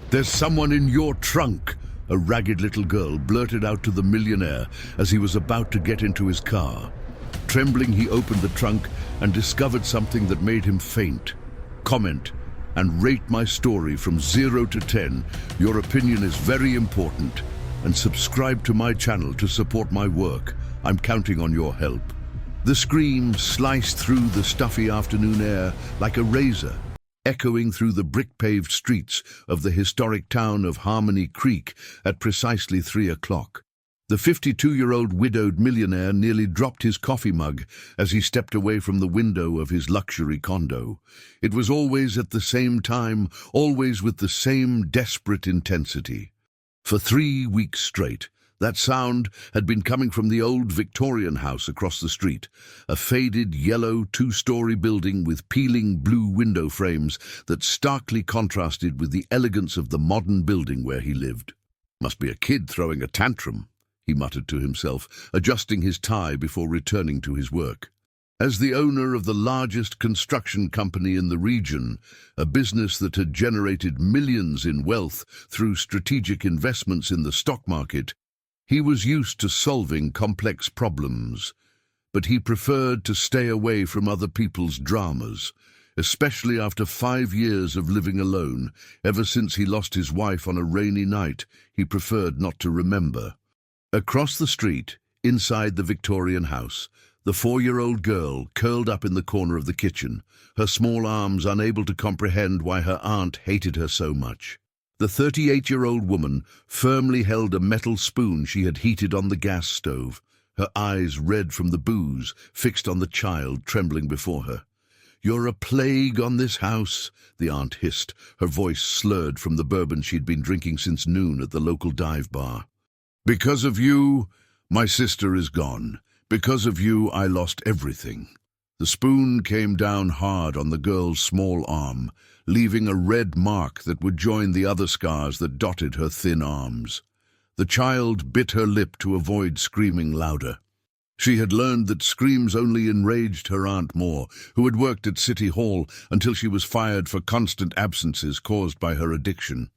"There's someone in your trunk," a ragged little girl blurted out to the millionaire as he was about to get into his car. Trembling, he opened the trunk and discovered something that made him faint. "Comment and rate my story from 0 to 10. Your opinion is very important. And subscribe to my channel to support my work. I'm counting on your help." The scream sliced through the stuffy afternoon air like a razor, echoing through the brick-paved streets of the historic town of Harmony Creek at precisely 3 o'clock. The 52-year-old widowed millionaire nearly dropped his coffee mug as he stepped away from the window of his luxury condo. It was always at the same time, always with the same desperate intensity. For 3 weeks straight, that sound had been coming from the old Victorian house across the street, a faded yellow 2-story building with peeling blue window frames that starkly contrasted with the elegance of the modern building where he lived. "Must be a kid throwing a tantrum," he muttered to himself, adjusting his tie before returning to his work. As the owner of the largest construction company in the region, a business that had generated millions in wealth through strategic investments in the stock market, he was used to solving complex problems. But he preferred to stay away from other people's dramas, especially after 5 years of living alone. Ever since he lost his wife on a rainy night, he preferred not to remember. Across the street, inside the Victorian house, the 4-year-old girl curled up in the corner of the kitchen, her small arms unable to comprehend why her aunt hated her so much. The 38-year-old woman firmly held a metal spoon she had heated on the gas stove, her eyes red from the booze, fixed on the child trembling before her. "You're a plague on this house," the aunt hissed, her voice slurred from the bourbon she'd been drinking since noon at the local dive bar. "Because of you, my sister is gone. Because of you, I lost everything." The spoon came down hard on the girl's small arm, leaving a red mark that would join the other scars that dotted her thin arms. The child bit her lip to avoid screaming louder. She had learned that screams only enraged her Aunt Moore, who had worked at City Hall until she was fired for constant absences caused by her addiction.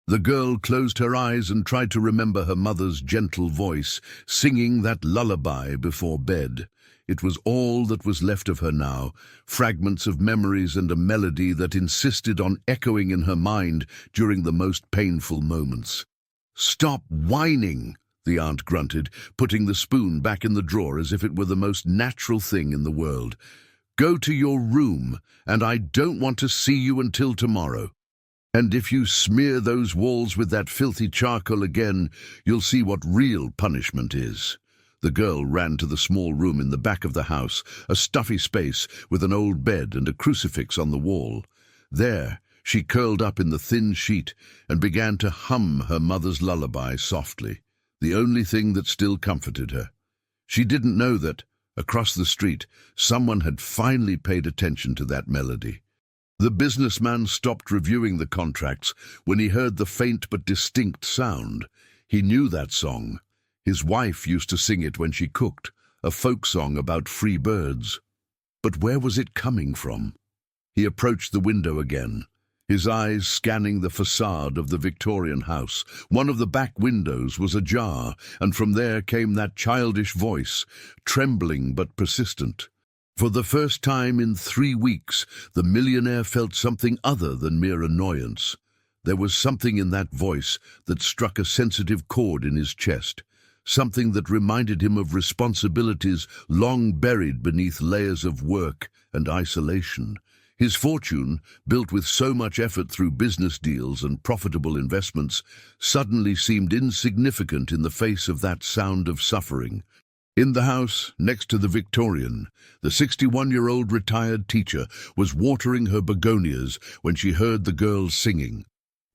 The girl closed her eyes and tried to remember her mother's gentle voice, singing that lullaby before bed. It was all that was left of her now, fragments of memories and a melody that insisted on echoing in her mind during the most painful moments. "Stop whining," the aunt grunted, putting the spoon back in the drawer as if it were the most natural thing in the world. "Go to your room, and I don't want to see you until tomorrow. And if you smear those walls with that filthy charcoal again, you'll see what real punishment is." The girl ran to the small room in the back of the house, a stuffy space with an old bed and a crucifix on the wall. There, she curled up in the thin sheet and began to hum her mother's lullaby softly, the only thing that still comforted her. She didn't know that, across the street, someone had finally paid attention to that melody. The businessman stopped reviewing the contracts when he heard the faint but distinct sound. He knew that song. His wife used to sing it when she cooked, a folk song about free birds. But where was it coming from? He approached the window again, his eyes scanning the facade of the Victorian house. One of the back windows was ajar, and from there came that childish voice, trembling but persistent. For the first time in 3 weeks, the millionaire felt something other than mere annoyance. There was something in that voice that struck a sensitive chord in his chest, something that reminded him of responsibilities long buried beneath layers of work and isolation. His fortune, built with so much effort through business deals and profitable investments, suddenly seemed insignificant in the face of that sound of suffering. In the house, next to the Victorian, the 61-year-old retired teacher was watering her begonias when she heard the girls singing.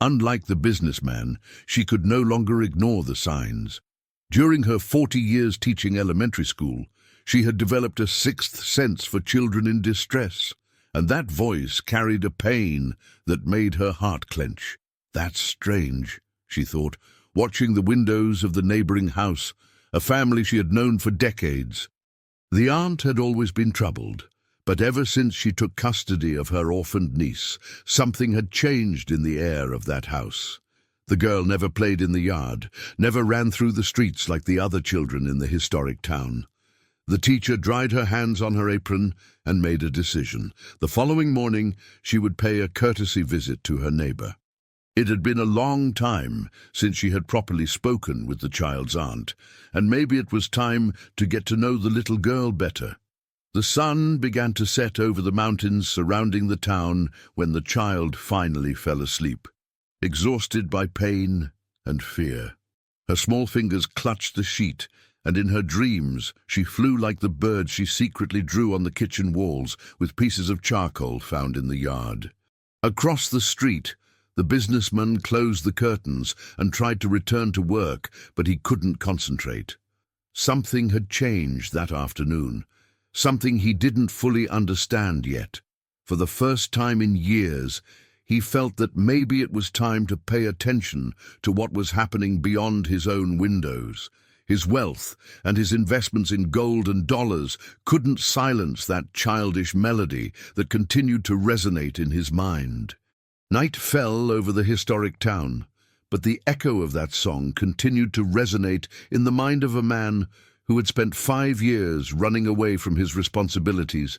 Unlike the businessman, she could no longer ignore the signs. During her 40 years teaching elementary school, she had developed a sixth sense for children in distress, and that voice carried a pain that made her heart clench. "That's strange," she thought, watching the windows of the neighboring house, a family she had known for decades. The aunt had always been troubled, But ever since she took custody of her orphaned niece, something had changed in the air of that house. The girl never played in the yard, never ran through the streets like the other children in the historic town. The teacher dried her hands on her apron and made a decision. The following morning, she would pay a courtesy visit to her neighbor. It had been a long time since she had properly spoken with the child's aunt, and maybe it was time to get to know the little girl better. The sun began to set over the mountains surrounding the town when the child finally fell asleep, exhausted by pain and fear. Her small fingers clutched the sheet, and in her dreams she flew like the bird she secretly drew on the kitchen walls with pieces of charcoal found in the yard. Across the street, the businessman closed the curtains and tried to return to work, but he couldn't concentrate. Something had changed that afternoon, something he didn't fully understand yet. For the first time in years, he felt that maybe it was time to pay attention to what was happening beyond his own windows. His wealth and his investments in gold and dollars couldn't silence that childish melody that continued to resonate in his mind. Night fell over the historic town, but the echo of that song continued to resonate in the mind of a man who had spent 5 years running away from his responsibilities,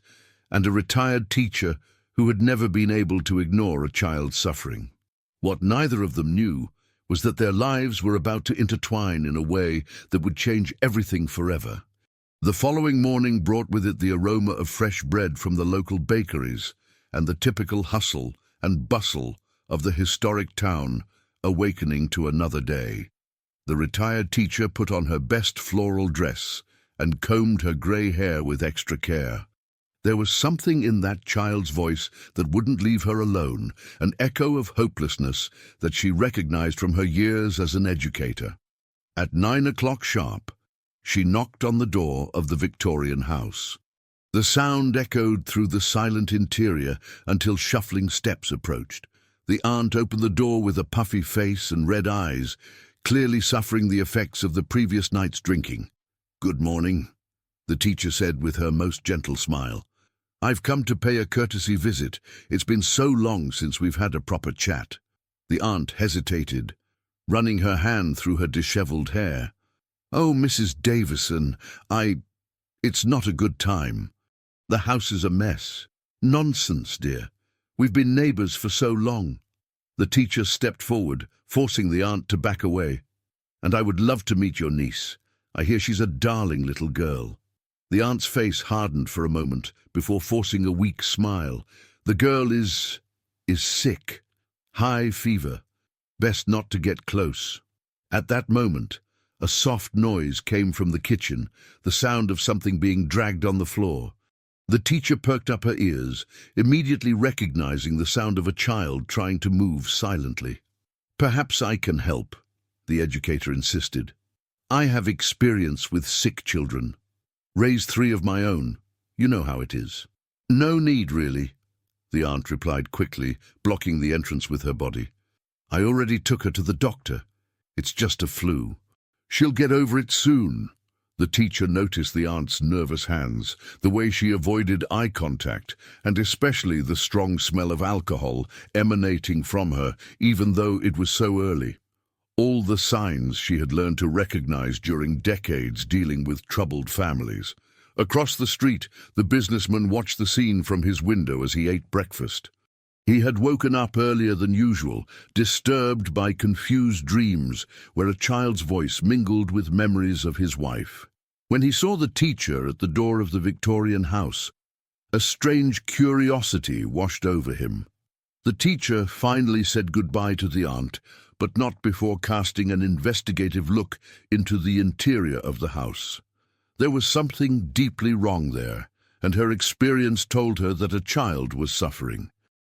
and a retired teacher who had never been able to ignore a child's suffering. What neither of them knew was that their lives were about to intertwine in a way that would change everything forever. The following morning brought with it the aroma of fresh bread from the local bakeries and the typical hustle and bustle of the historic town awakening to another day. The retired teacher put on her best floral dress and combed her grey hair with extra care. There was something in that child's voice that wouldn't leave her alone, an echo of hopelessness that she recognized from her years as an educator. At 9 o'clock sharp, she knocked on the door of the Victorian house. The sound echoed through the silent interior until shuffling steps approached. The aunt opened the door with a puffy face and red eyes, clearly suffering the effects of the previous night's drinking. "Good morning," the teacher said with her most gentle smile. "I've come to pay a courtesy visit. It's been so long since we've had a proper chat." The aunt hesitated, running her hand through her disheveled hair. "Oh, Mrs. Davison, it's not a good time. The house is a mess." "Nonsense, dear. We've been neighbors for so long." The teacher stepped forward, forcing the aunt to back away. "And I would love to meet your niece. I hear she's a darling little girl." The aunt's face hardened for a moment before forcing a weak smile. "The girl is sick. High fever. Best not to get close." At that moment, a soft noise came from the kitchen, the sound of something being dragged on the floor. The teacher perked up her ears, immediately recognizing the sound of a child trying to move silently. "Perhaps I can help," the educator insisted. "I have experience with sick children. Raised 3 of my own. You know how it is." "No need, really," the aunt replied quickly, blocking the entrance with her body. "I already took her to the doctor. It's just a flu. She'll get over it soon." The teacher noticed the aunt's nervous hands, the way she avoided eye contact, and especially the strong smell of alcohol emanating from her, even though it was so early. All the signs she had learned to recognize during decades dealing with troubled families. Across the street, the businessman watched the scene from his window as he ate breakfast. He had woken up earlier than usual, disturbed by confused dreams where a child's voice mingled with memories of his wife. When he saw the teacher at the door of the Victorian house, a strange curiosity washed over him. The teacher finally said goodbye to the aunt, but not before casting an investigative look into the interior of the house. There was something deeply wrong there, and her experience told her that a child was suffering.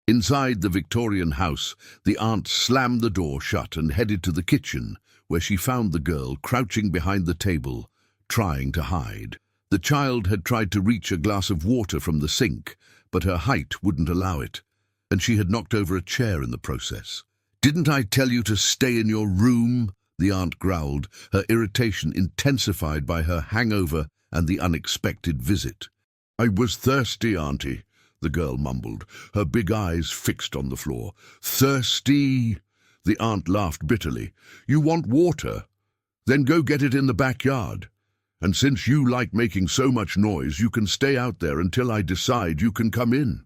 Inside the Victorian house, the aunt slammed the door shut and headed to the kitchen, where she found the girl crouching behind the table, trying to hide. The child had tried to reach a glass of water from the sink, but her height wouldn't allow it, and she had knocked over a chair in the process. "Didn't I tell you to stay in your room?" the aunt growled, her irritation intensified by her hangover and the unexpected visit. "I was thirsty, Auntie," the girl mumbled, her big eyes fixed on the floor. "Thirsty?" The aunt laughed bitterly. "You want water? Then go get it in the backyard. And since you like making so much noise, you can stay out there until I decide you can come in."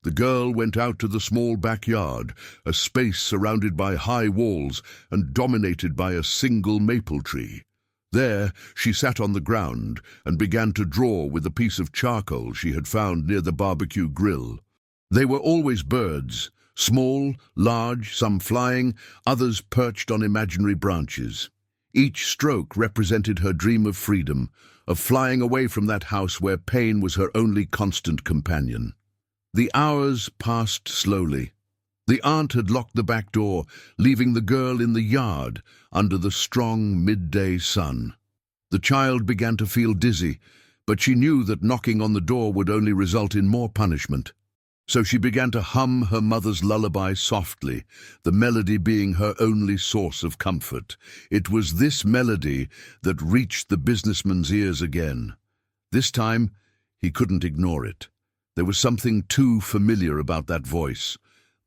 The girl went out to the small backyard, a space surrounded by high walls and dominated by a single maple tree. There she sat on the ground and began to draw with a piece of charcoal she had found near the barbecue grill. They were always birds, small, large, some flying, others perched on imaginary branches. Each stroke represented her dream of freedom, of flying away from that house where pain was her only constant companion. The hours passed slowly. The aunt had locked the back door, leaving the girl in the yard under the strong midday sun. The child began to feel dizzy, but she knew that knocking on the door would only result in more punishment. So she began to hum her mother's lullaby softly, the melody being her only source of comfort. It was this melody that reached the businessman's ears again. This time, he couldn't ignore it. There was something too familiar about that voice,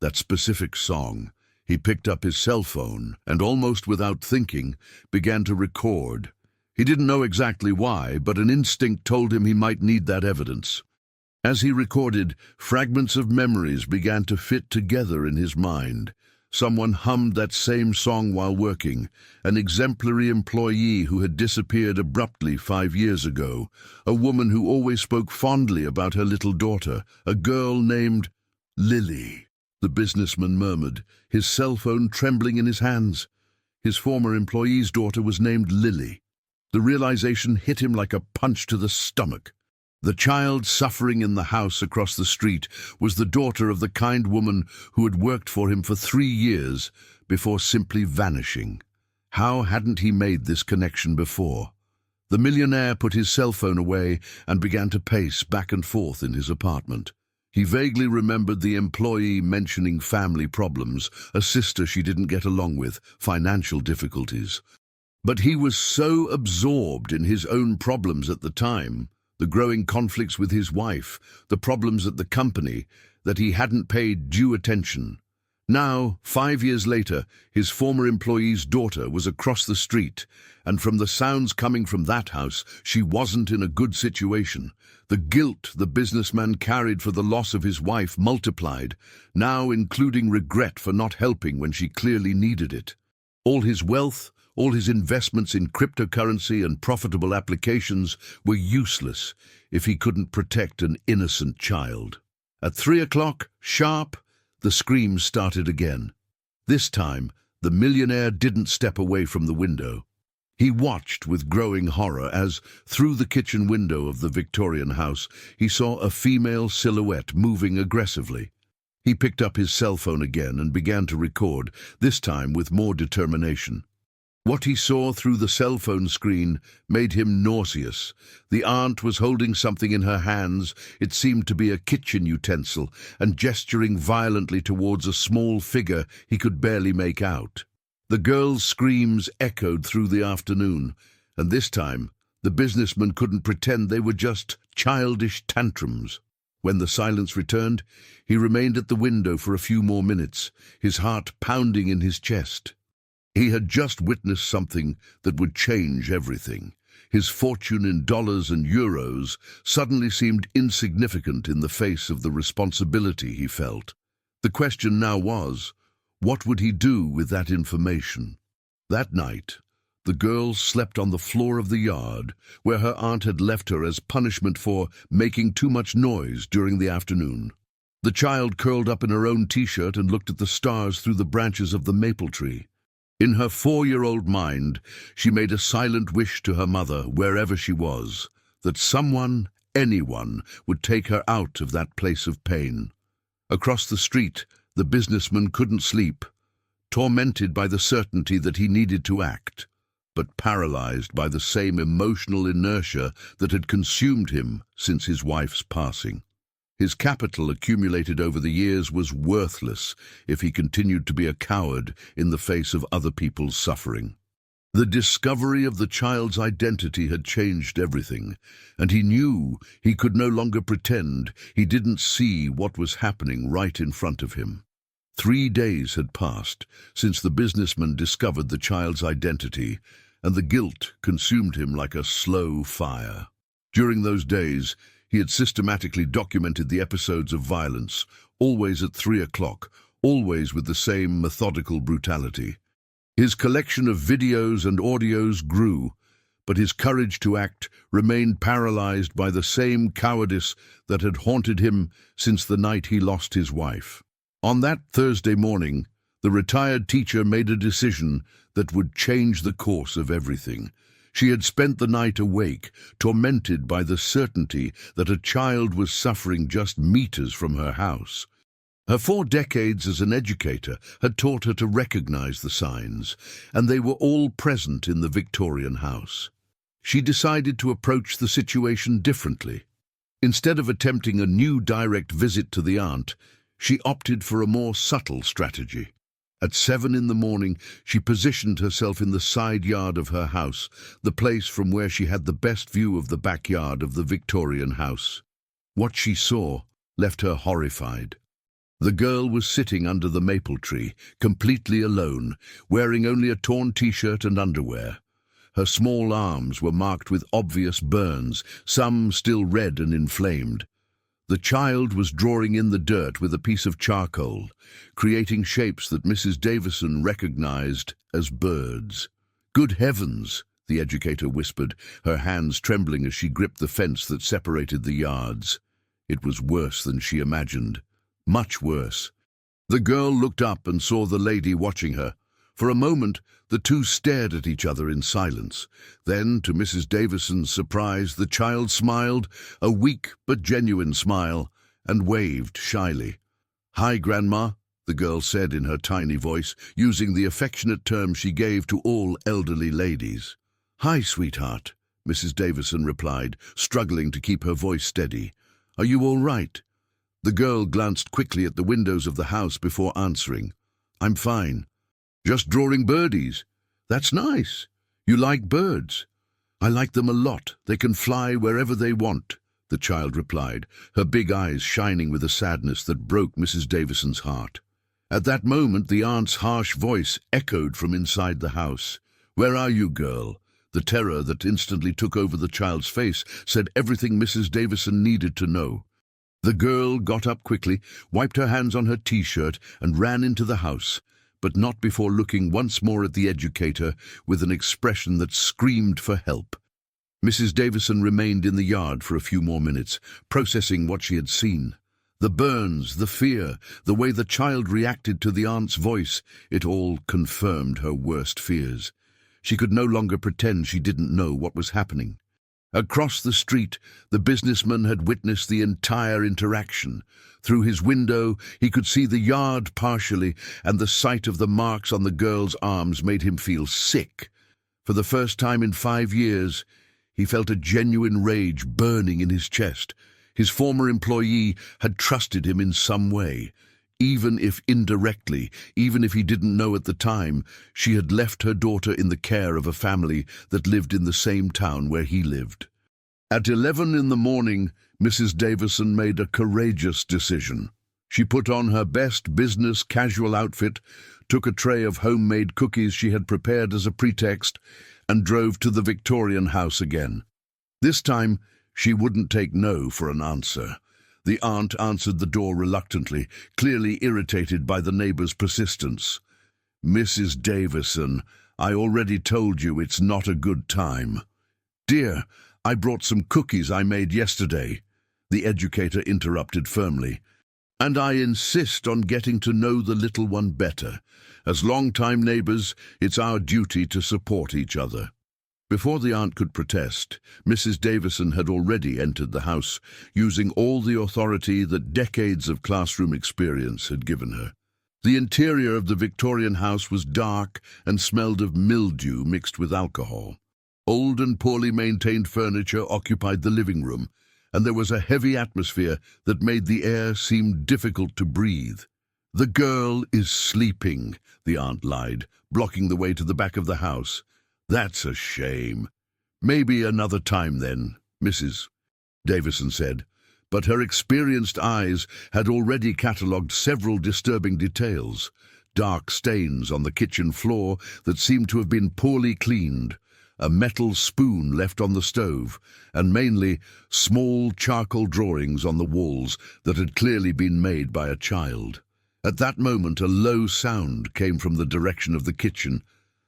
that specific song. He picked up his cell phone and, almost without thinking, began to record. He didn't know exactly why, but an instinct told him he might need that evidence. As he recorded, fragments of memories began to fit together in his mind. Someone hummed that same song while working, an exemplary employee who had disappeared abruptly 5 years ago, a woman who always spoke fondly about her little daughter, a girl named Lily. The businessman murmured, his cell phone trembling in his hands. His former employee's daughter was named Lily. The realization hit him like a punch to the stomach. The child suffering in the house across the street was the daughter of the kind woman who had worked for him for 3 years before simply vanishing. How hadn't he made this connection before? The millionaire put his cell phone away and began to pace back and forth in his apartment. He vaguely remembered the employee mentioning family problems, a sister she didn't get along with, financial difficulties. But he was so absorbed in his own problems at the time, the growing conflicts with his wife, the problems at the company, that he hadn't paid due attention. Now, 5 years later, his former employee's daughter was across the street, and from the sounds coming from that house, she wasn't in a good situation. The guilt the businessman carried for the loss of his wife multiplied, now including regret for not helping when she clearly needed it. All his wealth, all his investments in cryptocurrency and profitable applications were useless if he couldn't protect an innocent child. At 3 o'clock, sharp, the screams started again. This time, the millionaire didn't step away from the window. He watched with growing horror as, through the kitchen window of the Victorian house, he saw a female silhouette moving aggressively. He picked up his cell phone again and began to record, this time with more determination. What he saw through the cell phone screen made him nauseous. The aunt was holding something in her hands. It seemed to be a kitchen utensil, and gesturing violently towards a small figure he could barely make out. The girl's screams echoed through the afternoon, and this time the businessman couldn't pretend they were just childish tantrums. When the silence returned, he remained at the window for a few more minutes, his heart pounding in his chest. He had just witnessed something that would change everything. His fortune in dollars and euros suddenly seemed insignificant in the face of the responsibility he felt. The question now was, what would he do with that information? That night, the girl slept on the floor of the yard, where her aunt had left her as punishment for making too much noise during the afternoon. The child curled up in her own t-shirt and looked at the stars through the branches of the maple tree. In her 4-year-old mind, she made a silent wish to her mother, wherever she was, that someone, anyone, would take her out of that place of pain. Across the street, the businessman couldn't sleep, tormented by the certainty that he needed to act, but paralyzed by the same emotional inertia that had consumed him since his wife's passing. His capital accumulated over the years was worthless if he continued to be a coward in the face of other people's suffering. The discovery of the child's identity had changed everything, and he knew he could no longer pretend he didn't see what was happening right in front of him. 3 days had passed since the businessman discovered the child's identity, and the guilt consumed him like a slow fire. During those days, he had systematically documented the episodes of violence, always at 3 o'clock, always with the same methodical brutality. His collection of videos and audios grew, but his courage to act remained paralyzed by the same cowardice that had haunted him since the night he lost his wife. On that Thursday morning, the retired teacher made a decision that would change the course of everything. She had spent the night awake, tormented by the certainty that a child was suffering just meters from her house. Her 4 decades as an educator had taught her to recognize the signs, and they were all present in the Victorian house. She decided to approach the situation differently. Instead of attempting a new direct visit to the aunt, she opted for a more subtle strategy. At 7 in the morning, she positioned herself in the side yard of her house, the place from where she had the best view of the backyard of the Victorian house. What she saw left her horrified. The girl was sitting under the maple tree, completely alone, wearing only a torn t-shirt and underwear. Her small arms were marked with obvious burns, some still red and inflamed. The child was drawing in the dirt with a piece of charcoal, creating shapes that Mrs. Davison recognized as birds. "Good heavens," the educator whispered, her hands trembling as she gripped the fence that separated the yards. It was worse than she imagined. Much worse. The girl looked up and saw the lady watching her. For a moment, the two stared at each other in silence. Then, to Mrs. Davison's surprise, the child smiled, a weak but genuine smile, and waved shyly. "Hi, Grandma," the girl said in her tiny voice, using the affectionate term she gave to all elderly ladies. "Hi, sweetheart," Mrs. Davison replied, struggling to keep her voice steady. "Are you all right?" The girl glanced quickly at the windows of the house before answering. "I'm fine. Just drawing birdies." "That's nice. You like birds?" "I like them a lot. They can fly wherever they want," the child replied, her big eyes shining with a sadness that broke Mrs. Davison's heart. At that moment, the aunt's harsh voice echoed from inside the house. "Where are you, girl?" The terror that instantly took over the child's face said everything Mrs. Davison needed to know. The girl got up quickly, wiped her hands on her t-shirt, and ran into the house, but not before looking once more at the educator with an expression that screamed for help. Mrs. Davison remained in the yard for a few more minutes, processing what she had seen. The burns, the fear, the way the child reacted to the aunt's voice, it all confirmed her worst fears. She could no longer pretend she didn't know what was happening. Across the street, the businessman had witnessed the entire interaction. Through his window, he could see the yard partially, and the sight of the marks on the girl's arms made him feel sick. For the first time in 5 years, he felt a genuine rage burning in his chest. His former employee had trusted him in some way. Even if indirectly, even if he didn't know at the time, she had left her daughter in the care of a family that lived in the same town where he lived. At 11 in the morning, Mrs. Davison made a courageous decision. She put on her best business casual outfit, took a tray of homemade cookies she had prepared as a pretext, and drove to the Victorian house again. This time, she wouldn't take no for an answer. The aunt answered the door reluctantly, clearly irritated by the neighbor's persistence. "Mrs. Davison, I already told you it's not a good time." "Dear, I brought some cookies I made yesterday," the educator interrupted firmly. "And I insist on getting to know the little one better. As long-time neighbors, it's our duty to support each other." Before the aunt could protest, Mrs. Davison had already entered the house, using all the authority that decades of classroom experience had given her. The interior of the Victorian house was dark and smelled of mildew mixed with alcohol. Old and poorly maintained furniture occupied the living room, and there was a heavy atmosphere that made the air seem difficult to breathe. "The girl is sleeping," the aunt lied, blocking the way to the back of the house. That's a shame. Maybe another time then, Mrs. Davison said, but her experienced eyes had already catalogued several disturbing details. Dark stains on the kitchen floor that seemed to have been poorly cleaned, a metal spoon left on the stove, and mainly small charcoal drawings on the walls that had clearly been made by a child. At that moment a low sound came from the direction of the kitchen,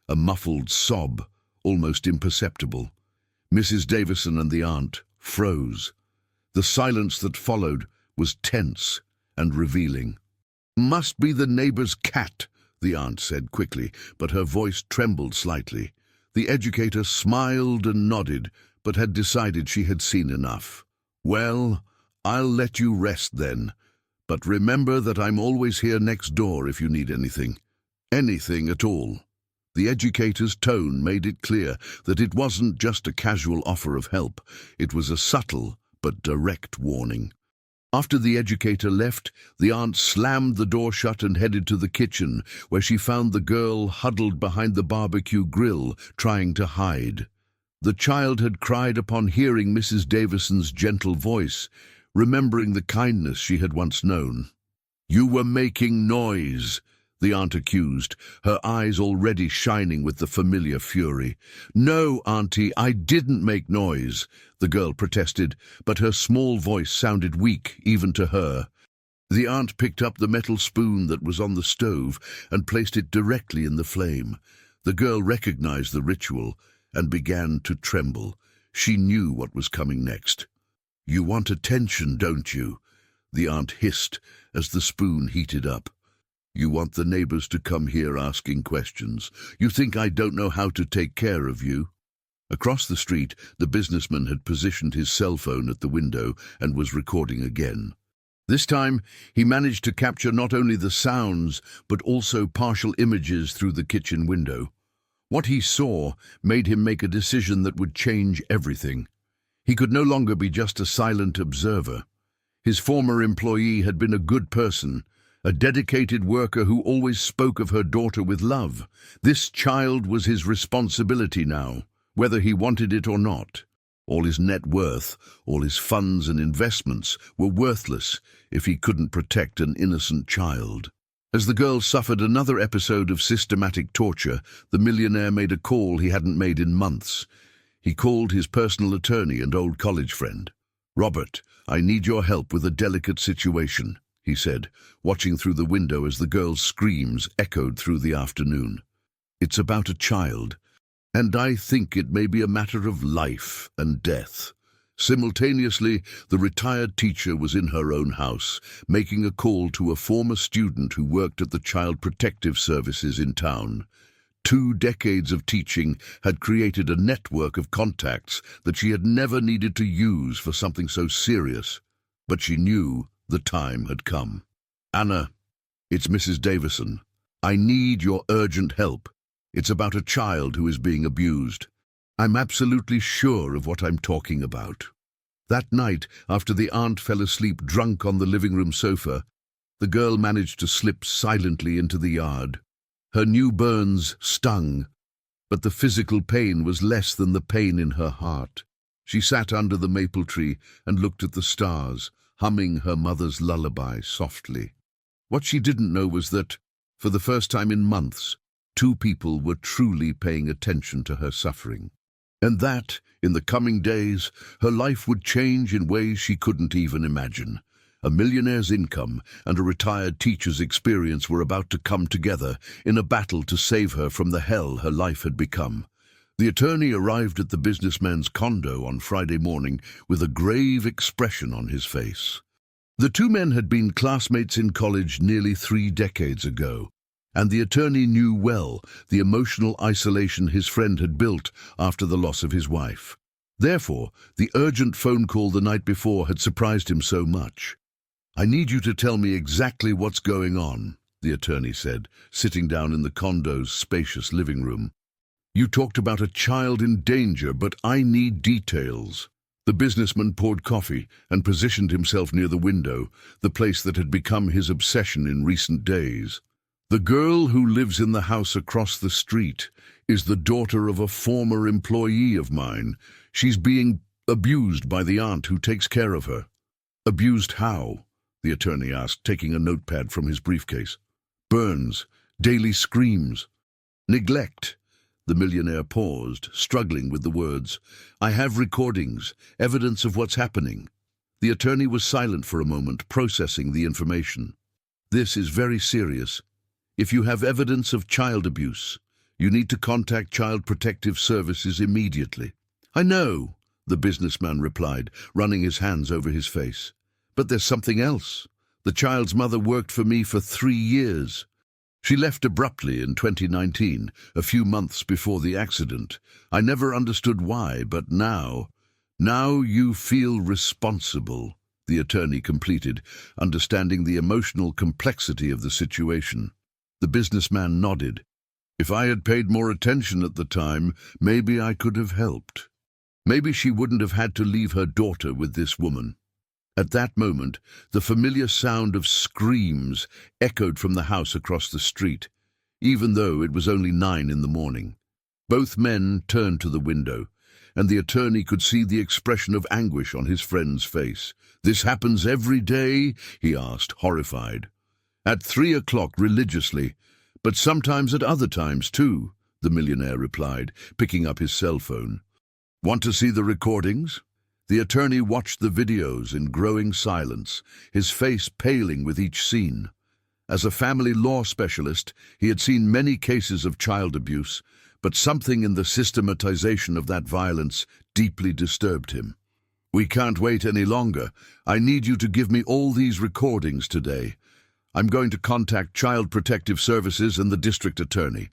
a muffled sob, almost imperceptible. Mrs. Davison and the aunt froze. The silence that followed was tense and revealing. "Must be the neighbor's cat," the aunt said quickly, but her voice trembled slightly. The educator smiled and nodded, but had decided she had seen enough. "Well, I'll let you rest then. But remember that I'm always here next door if you need anything. Anything at all." The educator's tone made it clear that it wasn't just a casual offer of help. It was a subtle but direct warning. After the educator left, the aunt slammed the door shut and headed to the kitchen, where she found the girl huddled behind the barbecue grill, trying to hide. The child had cried upon hearing Mrs. Davison's gentle voice, remembering the kindness she had once known. "You were making noise," the aunt accused, her eyes already shining with the familiar fury. "No, Auntie, I didn't make noise," the girl protested, but her small voice sounded weak even to her. The aunt picked up the metal spoon that was on the stove and placed it directly in the flame. The girl recognized the ritual and began to tremble. She knew what was coming next. "You want attention, don't you?" the aunt hissed as the spoon heated up. "You want the neighbors to come here asking questions. You think I don't know how to take care of you?" Across the street, the businessman had positioned his cell phone at the window and was recording again. This time, he managed to capture not only the sounds, but also partial images through the kitchen window. What he saw made him make a decision that would change everything. He could no longer be just a silent observer. His former employee had been a good person, a dedicated worker who always spoke of her daughter with love. This child was his responsibility now, whether he wanted it or not. All his net worth, all his funds and investments were worthless if he couldn't protect an innocent child. As the girl suffered another episode of systematic torture, the millionaire made a call he hadn't made in months. He called his personal attorney and old college friend. "Robert, I need your help with a delicate situation," he said, watching through the window as the girl's screams echoed through the afternoon. "It's about a child, and I think it may be a matter of life and death." Simultaneously, the retired teacher was in her own house, making a call to a former student who worked at the Child Protective Services in town. 2 decades of teaching had created a network of contacts that she had never needed to use for something so serious. But she knew the time had come. "Anna, it's Mrs. Davison. I need your urgent help. It's about a child who is being abused. I'm absolutely sure of what I'm talking about." That night, after the aunt fell asleep drunk on the living room sofa, the girl managed to slip silently into the yard. Her new burns stung, but the physical pain was less than the pain in her heart. She sat under the maple tree and looked at the stars, humming her mother's lullaby softly. What she didn't know was that, for the first time in months, 2 people were truly paying attention to her suffering. And that, in the coming days, her life would change in ways she couldn't even imagine. A millionaire's income and a retired teacher's experience were about to come together in a battle to save her from the hell her life had become. The attorney arrived at the businessman's condo on Friday morning with a grave expression on his face. The 2 men had been classmates in college nearly 3 decades ago, and the attorney knew well the emotional isolation his friend had built after the loss of his wife. Therefore, the urgent phone call the night before had surprised him so much. "I need you to tell me exactly what's going on," the attorney said, sitting down in the condo's spacious living room. "You talked about a child in danger, but I need details." The businessman poured coffee and positioned himself near the window, the place that had become his obsession in recent days. The girl who lives in the house across the street is the daughter of a former employee of mine. She's being abused by the aunt who takes care of her." "Abused how?" the attorney asked, taking a notepad from his briefcase. "Burns, daily screams, neglect." The millionaire paused, struggling with the words. "I have recordings, evidence of what's happening." The attorney was silent for a moment, processing the information. "This is very serious. If you have evidence of child abuse, you need to contact Child Protective Services immediately." "I know," the businessman replied, running his hands over his face. "But there's something else. The child's mother worked for me for 3 years. She left abruptly in 2019, a few months before the accident. I never understood why, but now you feel responsible," the attorney completed, understanding the emotional complexity of the situation. The businessman nodded. "If I had paid more attention at the time, maybe I could have helped. Maybe she wouldn't have had to leave her daughter with this woman." At that moment, the familiar sound of screams echoed from the house across the street, even though it was only 9 in the morning. Both men turned to the window, and the attorney could see the expression of anguish on his friend's face. "This happens every day?" he asked, horrified. "At 3 o'clock religiously, but sometimes at other times too," the millionaire replied, picking up his cell phone. "Want to see the recordings?" The attorney watched the videos in growing silence, his face paling with each scene. As a family law specialist, he had seen many cases of child abuse, but something in the systematization of that violence deeply disturbed him. "We can't wait any longer. I need you to give me all these recordings today. I'm going to contact Child Protective Services and the district attorney.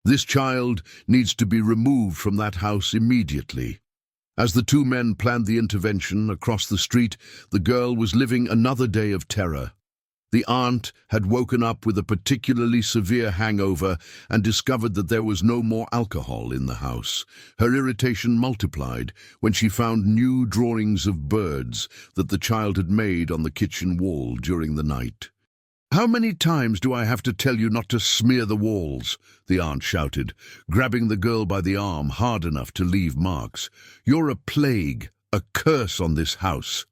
This child needs to be removed from that house immediately." As the two men planned the intervention across the street, the girl was living another day of terror. The aunt had woken up with a particularly severe hangover and discovered that there was no more alcohol in the house. Her irritation multiplied when she found new drawings of birds that the child had made on the kitchen wall during the night. "How many times do I have to tell you not to smear the walls?" the aunt shouted, grabbing the girl by the arm hard enough to leave marks. "You're a plague, a curse on this house."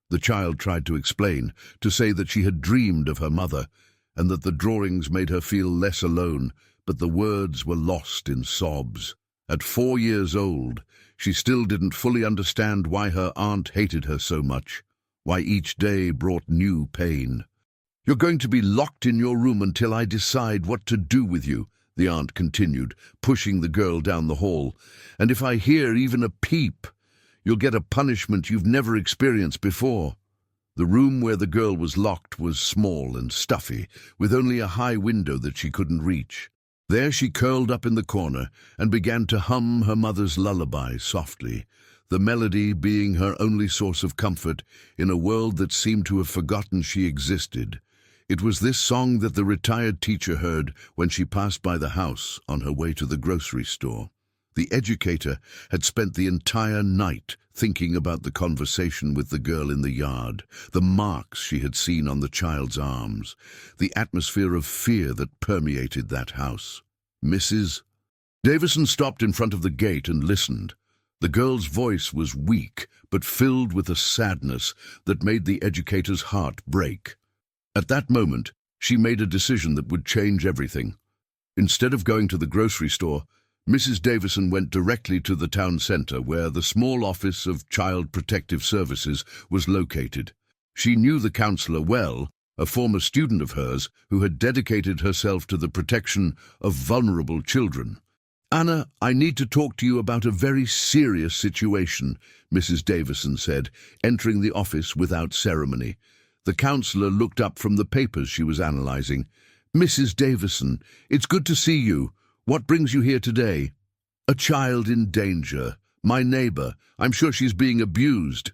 The child tried to explain, to say that she had dreamed of her mother, and that the drawings made her feel less alone, but the words were lost in sobs. At 4 years old, she still didn't fully understand why her aunt hated her so much, why each day brought new pain. "You're going to be locked in your room until I decide what to do with you," the aunt continued, pushing the girl down the hall. "And if I hear even a peep, you'll get a punishment you've never experienced before." The room where the girl was locked was small and stuffy, with only a high window that she couldn't reach. There she curled up in the corner and began to hum her mother's lullaby softly, the melody being her only source of comfort in a world that seemed to have forgotten she existed. It was this song that the retired teacher heard when she passed by the house on her way to the grocery store. The educator had spent the entire night thinking about the conversation with the girl in the yard, the marks she had seen on the child's arms, the atmosphere of fear that permeated that house. "Mrs. Davison stopped in front of the gate and listened. The girl's voice was weak, but filled with a sadness that made the educator's heart break. At that moment, she made a decision that would change everything. Instead of going to the grocery store, Mrs. Davison went directly to the town center where the small office of Child Protective Services was located. She knew the counselor well, a former student of hers who had dedicated herself to the protection of vulnerable children. "Anna, I need to talk to you about a very serious situation," Mrs. Davison said, entering the office without ceremony. The counselor looked up from the papers she was analyzing. "Mrs. Davison, it's good to see you. What brings you here today?" "A child in danger. My neighbor. I'm sure she's being abused."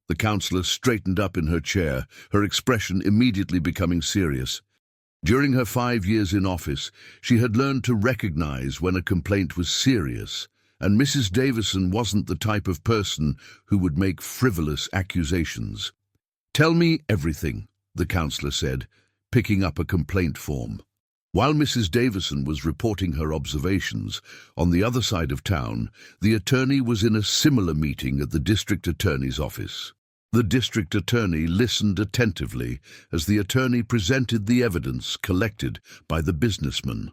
The counselor straightened up in her chair, her expression immediately becoming serious. During her 5 years in office, she had learned to recognize when a complaint was serious, and Mrs. Davison wasn't the type of person who would make frivolous accusations. "Tell me everything," the counselor said, picking up a complaint form. While Mrs. Davison was reporting her observations, on the other side of town, the attorney was in a similar meeting at the district attorney's office. The district attorney listened attentively as the attorney presented the evidence collected by the businessman.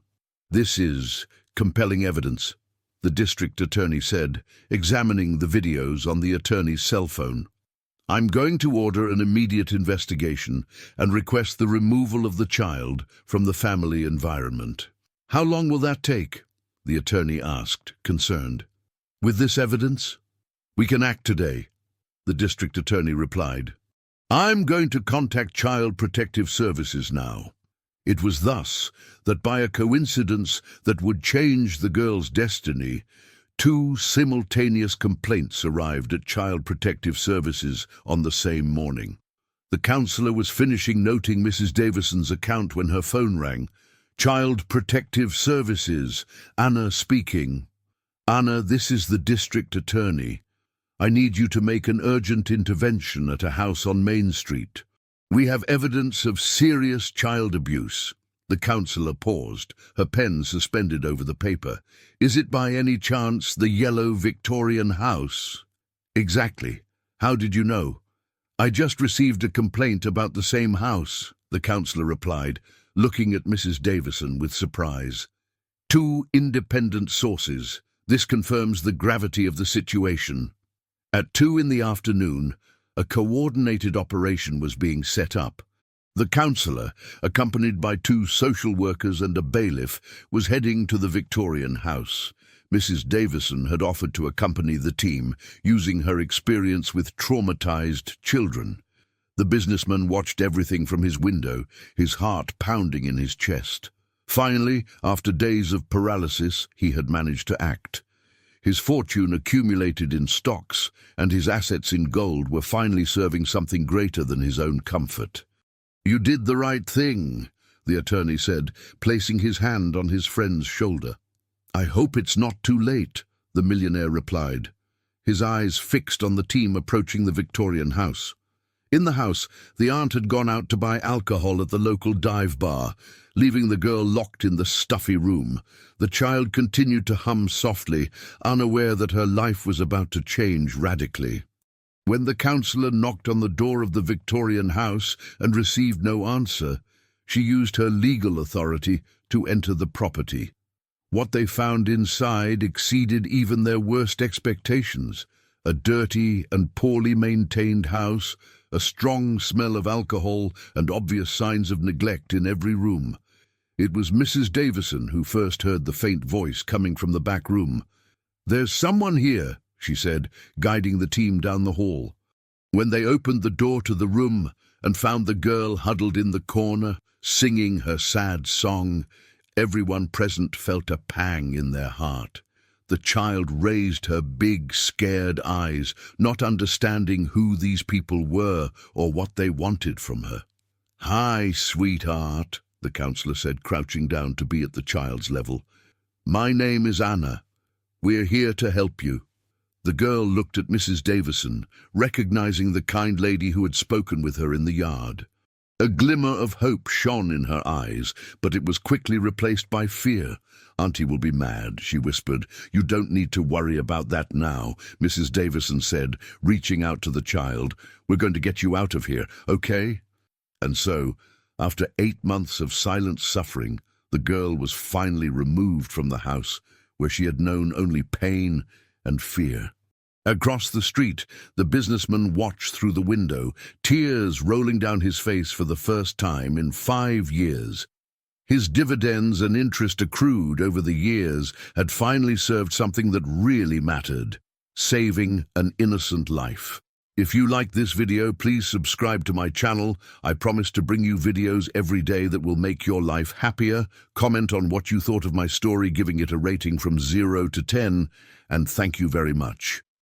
"This is compelling evidence," the district attorney said, examining the videos on the attorney's cell phone. "I'm going to order an immediate investigation and request the removal of the child from the family environment." "How long will that take?" the attorney asked, concerned. "With this evidence, we can act today," the district attorney replied. "I'm going to contact Child Protective Services now." It was thus that, by a coincidence that would change the girl's destiny, two simultaneous complaints arrived at Child Protective Services on the same morning. The counselor was finishing noting Mrs. Davison's account when her phone rang. "Child Protective Services, Anna speaking." "Anna, this is the district attorney. I need you to make an urgent intervention at a house on Main Street. We have evidence of serious child abuse." The counselor paused, her pen suspended over the paper. "Is it by any chance the yellow Victorian house?" "Exactly. How did you know?" "I just received a complaint about the same house," the counselor replied, looking at Mrs. Davison with surprise. "Two independent sources. This confirms the gravity of the situation." At 2 in the afternoon, a coordinated operation was being set up. The counselor, accompanied by 2 social workers and a bailiff, was heading to the Victorian house. Mrs. Davison had offered to accompany the team, using her experience with traumatized children. The businessman watched everything from his window, his heart pounding in his chest. Finally, after days of paralysis, he had managed to act. His fortune accumulated in stocks, and his assets in gold were finally serving something greater than his own comfort. "You did the right thing," the attorney said, placing his hand on his friend's shoulder. "I hope it's not too late," the millionaire replied, his eyes fixed on the team approaching the Victorian house. In the house, the aunt had gone out to buy alcohol at the local dive bar, leaving the girl locked in the stuffy room. The child continued to hum softly, unaware that her life was about to change radically. When the counselor knocked on the door of the Victorian house and received no answer, she used her legal authority to enter the property. What they found inside exceeded even their worst expectations. A dirty and poorly maintained house, a strong smell of alcohol, and obvious signs of neglect in every room. It was Mrs. Davison who first heard the faint voice coming from the back room. "There's someone here," she said, guiding the team down the hall. When they opened the door to the room and found the girl huddled in the corner, singing her sad song, everyone present felt a pang in their heart. The child raised her big, scared eyes, not understanding who these people were or what they wanted from her. "Hi, sweetheart," the counselor said, crouching down to be at the child's level. "My name is Anna. We're here to help you." The girl looked at Mrs. Davison, recognizing the kind lady who had spoken with her in the yard. A glimmer of hope shone in her eyes, but it was quickly replaced by fear. "Auntie will be mad," she whispered. "You don't need to worry about that now," Mrs. Davison said, reaching out to the child. "We're going to get you out of here, okay?" And so, after 8 months of silent suffering, the girl was finally removed from the house, where she had known only pain and fear. Across the street, the businessman watched through the window, tears rolling down his face for the first time in 5 years. His dividends and interest accrued over the years had finally served something that really mattered: saving an innocent life. If you like this video, please subscribe to my channel. I promise to bring you videos every day that will make your life happier. Comment on what you thought of my story, giving it a rating from 0 to 10, and thank you very much.